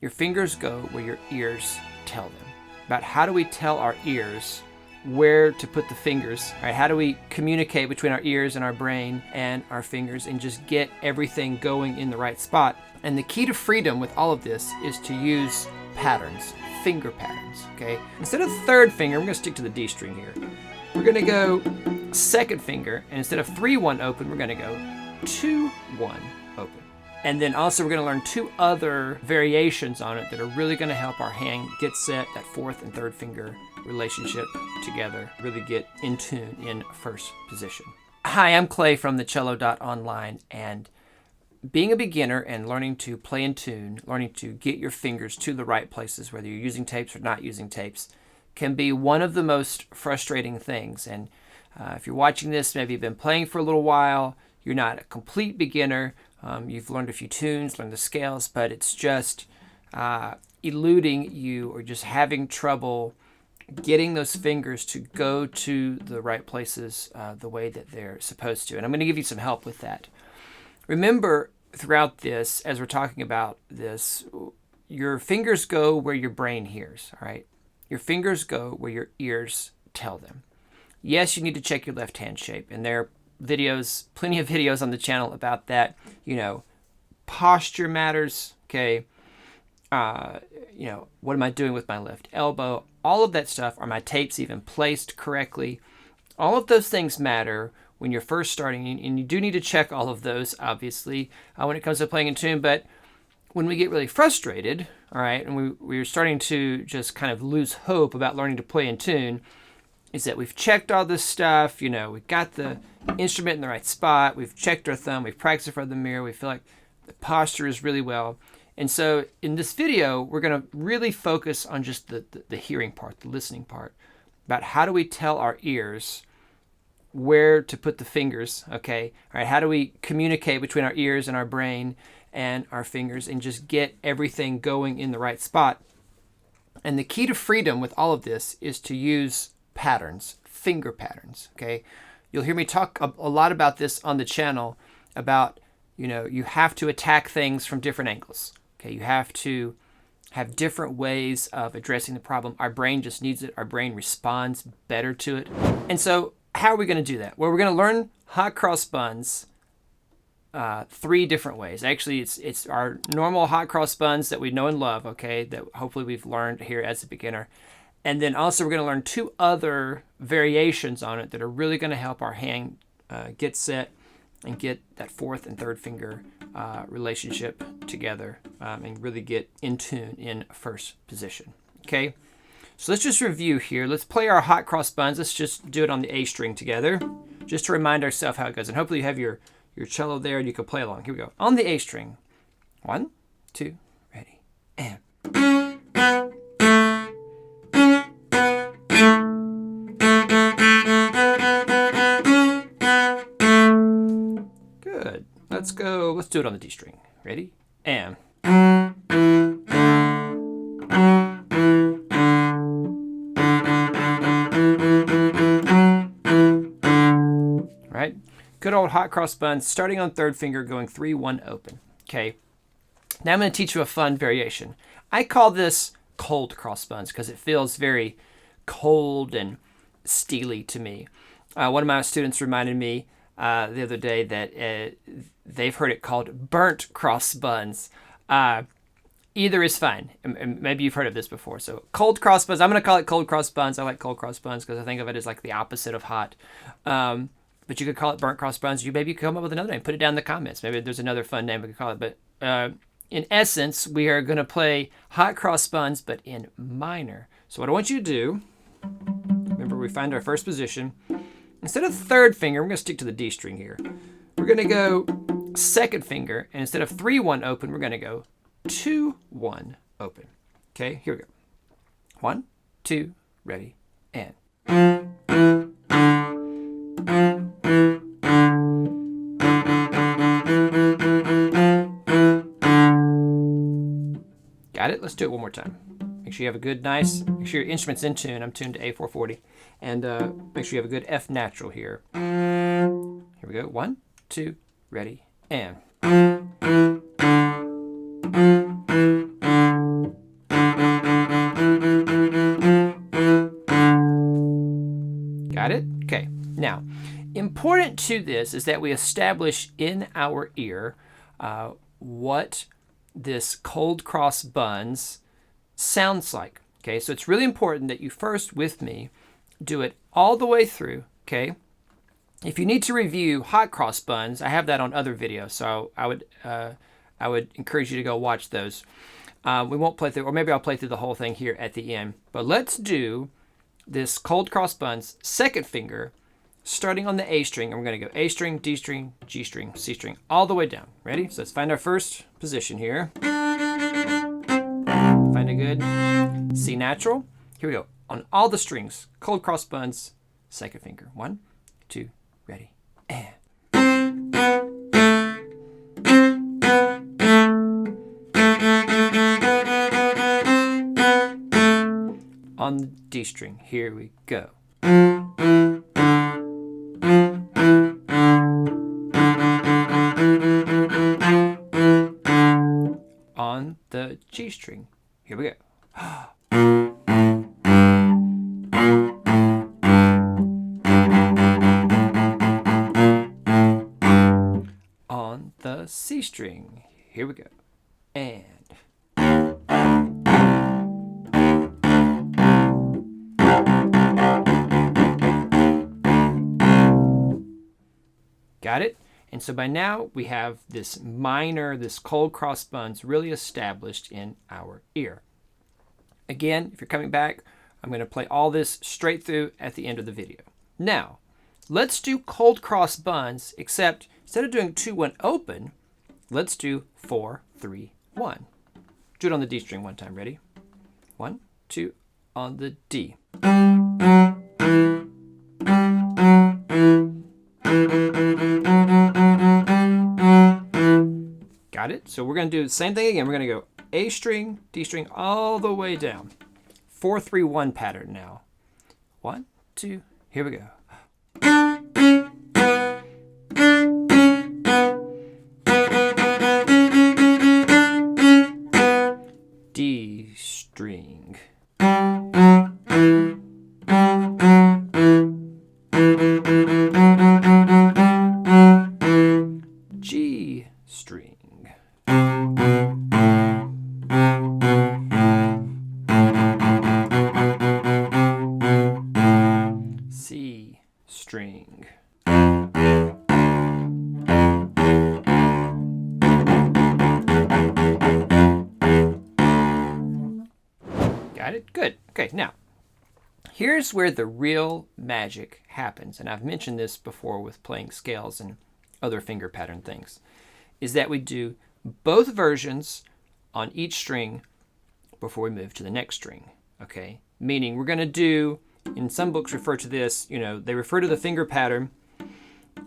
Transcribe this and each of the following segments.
Your fingers go where your ears tell them. About how do we tell our ears where to put the fingers? All right, how do we communicate between our ears and our brain and our fingers and just get everything going in the right spot? And the key to freedom with all of this is to use patterns, finger patterns, okay? Instead of third finger, I'm gonna stick to the D string here. We're gonna go second finger, and instead of 3-1 open, we're gonna go 2-1 open. And then also we're going to learn two other variations on it that are really going to help our hand get set, that fourth and third finger relationship together, really get in tune in first position. Hi, I'm Clay from the Cello.online, and being a beginner and learning to play in tune, learning to get your fingers to the right places, whether you're using tapes or not using tapes, can be one of the most frustrating things. And if you're watching this, maybe you've been playing for a little while, you're not a complete beginner, you've learned a few tunes, learned the scales, but it's just eluding you or just having trouble getting those fingers to go to the right places the way that they're supposed to. And I'm going to give you some help with that. Remember, throughout this, as we're talking about this, your fingers go where your brain hears, all right? Your fingers go where your ears tell them. Yes, you need to check your left hand shape, and there are videos, plenty of videos on the channel about that. You know, posture matters, okay? You know, what am I doing with my left elbow? All of that stuff. Are my tapes even placed correctly? All of those things matter when you're first starting, and you do need to check all of those, obviously, when it comes to playing in tune. But when we get really frustrated, all right, and we're starting to just kind of lose hope about learning to play in tune, is that we've checked all this stuff, you know, we've got the instrument in the right spot, we've checked our thumb, we've practiced in front of the mirror, we feel like the posture is really well. And so in this video, we're going to really focus on just the hearing part, the listening part, about how do we tell our ears where to put the fingers, okay? All right, how do we communicate between our ears and our brain and our fingers and just get everything going in the right spot? And the key to freedom with all of this is to use patterns, finger patterns, okay? You'll hear me talk a lot about this on the channel about, you know, you have to attack things from different angles, okay? You have to have different ways of addressing the problem. Our brain just needs it. Our brain responds better to it. And so how are we going to do that? Well, we're going to learn hot cross buns three different ways. Actually, it's our normal hot cross buns that we know and love, okay, that hopefully we've learned here as a beginner. And then also we're going to learn two other variations on it that are really going to help our hand get set and get that fourth and third finger relationship together and really get in tune in first position. Okay, so let's just review here. Let's play our hot cross buns. Let's just do it on the A string together, just to remind ourselves how it goes. And hopefully you have your cello there and you can play along. Here we go. On the A string. 1, 2, ready, and. Good. Let's go. Let's do it on the D string. Ready? And. Right? Good old hot cross buns, starting on third finger, going 3-1 open. Okay. Now I'm going to teach you a fun variation. I call this cold cross buns because it feels very cold and steely to me. One of my students reminded me the other day that they've heard it called burnt cross buns. Either is fine. Maybe you've heard of this before. So cold cross buns, I'm going to call it cold cross buns. I like cold cross buns because I think of it as like the opposite of hot. But you could call it burnt cross buns. You maybe come up with another name. Put it down in the comments. Maybe there's another fun name we could call it. But in essence, we are going to play hot cross buns, but in minor. So what I want you to do, remember we find our first position. Instead of third finger, we're going to stick to the D string here. We're going to go second finger, and instead of 3-1 open, we're going to go 2-1 open. Okay, here we go. 1, 2, ready, and. Got it? Let's do it one more time. Make sure you have a good, make sure your instrument's in tune. I'm tuned to A440. And make sure you have a good F natural here. Here we go. 1, 2, ready, and. Now, important to this is that we establish in our ear what this cold cross buns sounds like. Okay, so it's really important that you first, with me, do it all the way through. Okay, if you need to review hot cross buns, I have that on other videos, so I would encourage you to go watch those. We won't play through, or maybe I'll play through the whole thing here at the end. But let's do this cold cross buns second finger, starting on the A string, and we're going to go A string, D string, G string, C string, all the way down. Ready? So let's find our first position here. Find a good C natural. Here we go. On all the strings, cold cross buns, second finger. 1, 2, ready, and. On the D string, here we go. On the G string, here we go. On the C string, here we go. And. Got it? And so by now we have this minor, this cold cross buns really established in our ear. Again, if you're coming back, I'm going to play all this straight through at the end of the video. Now, let's do cold cross buns, except instead of doing 2-1 open, let's do 4-3-1. Do it on the D string one time. Ready? 1, 2, on the D. Got it? So we're going to do the same thing again. We're going to go A string, D string, all the way down. 4-3-1 pattern now. 1, 2, here we go. D string. G string. C string. Got it? Good. Okay, now, here's where the real magic happens, and I've mentioned this before with playing scales and other finger pattern things, is that we do both versions on each string before we move to the next string, okay? Meaning we're going to do, in some books refer to this, they refer to the finger pattern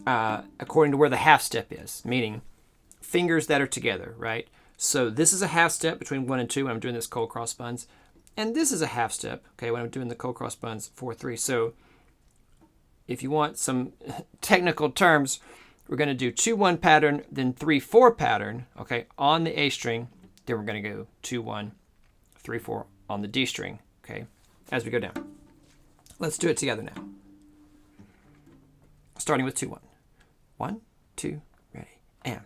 according to where the half step is, meaning fingers that are together, right? So this is a half step between 1 and 2 when I'm doing this cold cross buns, and this is a half step, okay, when I'm doing the cold cross buns 4-3. So if you want some technical terms, we're going to do 2-1 pattern, then 3-4 pattern, okay, on the A string. Then we're going to go 2-1, 3-4 on the D string, okay, as we go down. Let's do it together now. Starting with 2-1. 1, 2, ready, and.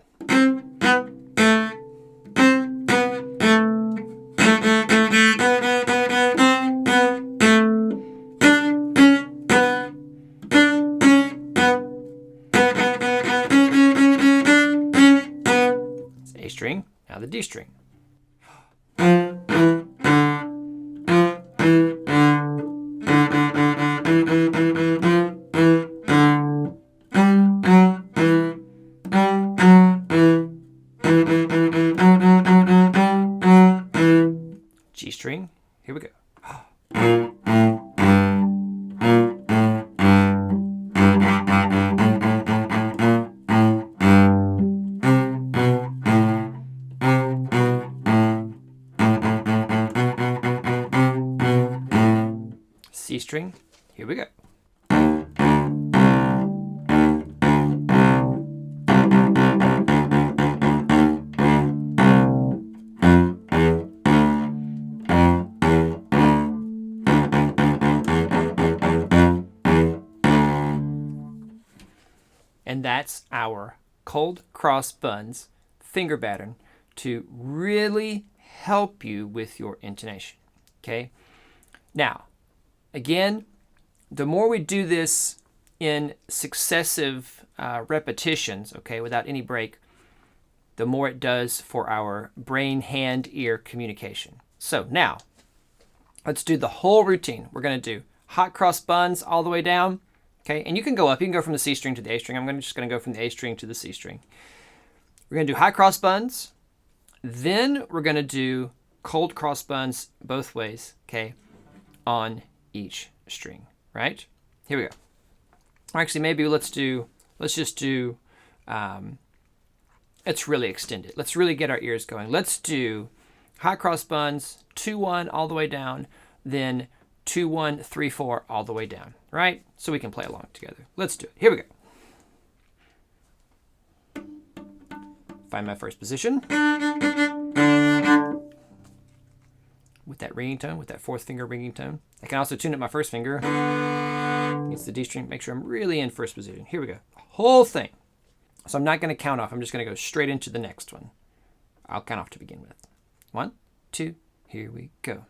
A string, now the D string. G string, here we go. C string, here we go. that's our cold cross buns finger pattern to really help you with your intonation, okay? Now, again, the more we do this in successive repetitions, okay, without any break, the more it does for our brain, hand, ear communication. So now, let's do the whole routine. We're going to do hot cross buns all the way down, okay? And you can go up. You can go from the C string to the A string. I'm just going to go from the A string to the C string. We're going to do hot cross buns. Then we're going to do cold cross buns both ways, okay, on each string, right? Here we go. Actually, maybe let's just do, let's really extend it. Let's really get our ears going. Let's do hot cross buns, 2-1 all the way down, then 2-1, 3-4 all the way down, right? So we can play along together. Let's do it. Here we go. Find my first position. With that ringing tone, with that fourth finger ringing tone. I can also tune up my first finger against the D string, make sure I'm really in first position. Here we go. Whole thing. So I'm not going to count off. I'm just going to go straight into the next one. I'll count off to begin with. 1, 2, here we go.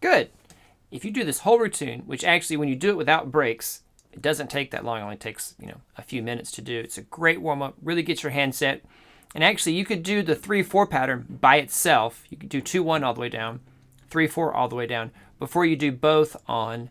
Good. If you do this whole routine, which actually when you do it without breaks, it doesn't take that long. It only takes, a few minutes to do. It's a great warm-up. Really gets your hand set. And actually, you could do the 3-4 pattern by itself. You could do 2-1 all the way down, 3-4 all the way down, before you do both on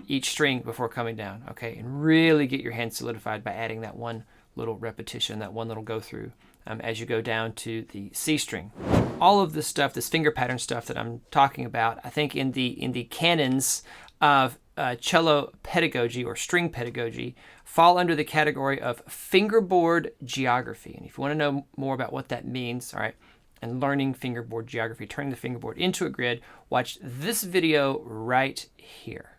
each string before coming down, okay? And really get your hand solidified by adding that one little repetition, that one little go-through as you go down to the C string. All of this stuff, this finger pattern stuff that I'm talking about, I think in the canons of cello pedagogy or string pedagogy fall under the category of fingerboard geography. And if you want to know more about what that means, all right, and learning fingerboard geography, turning the fingerboard into a grid, watch this video right here.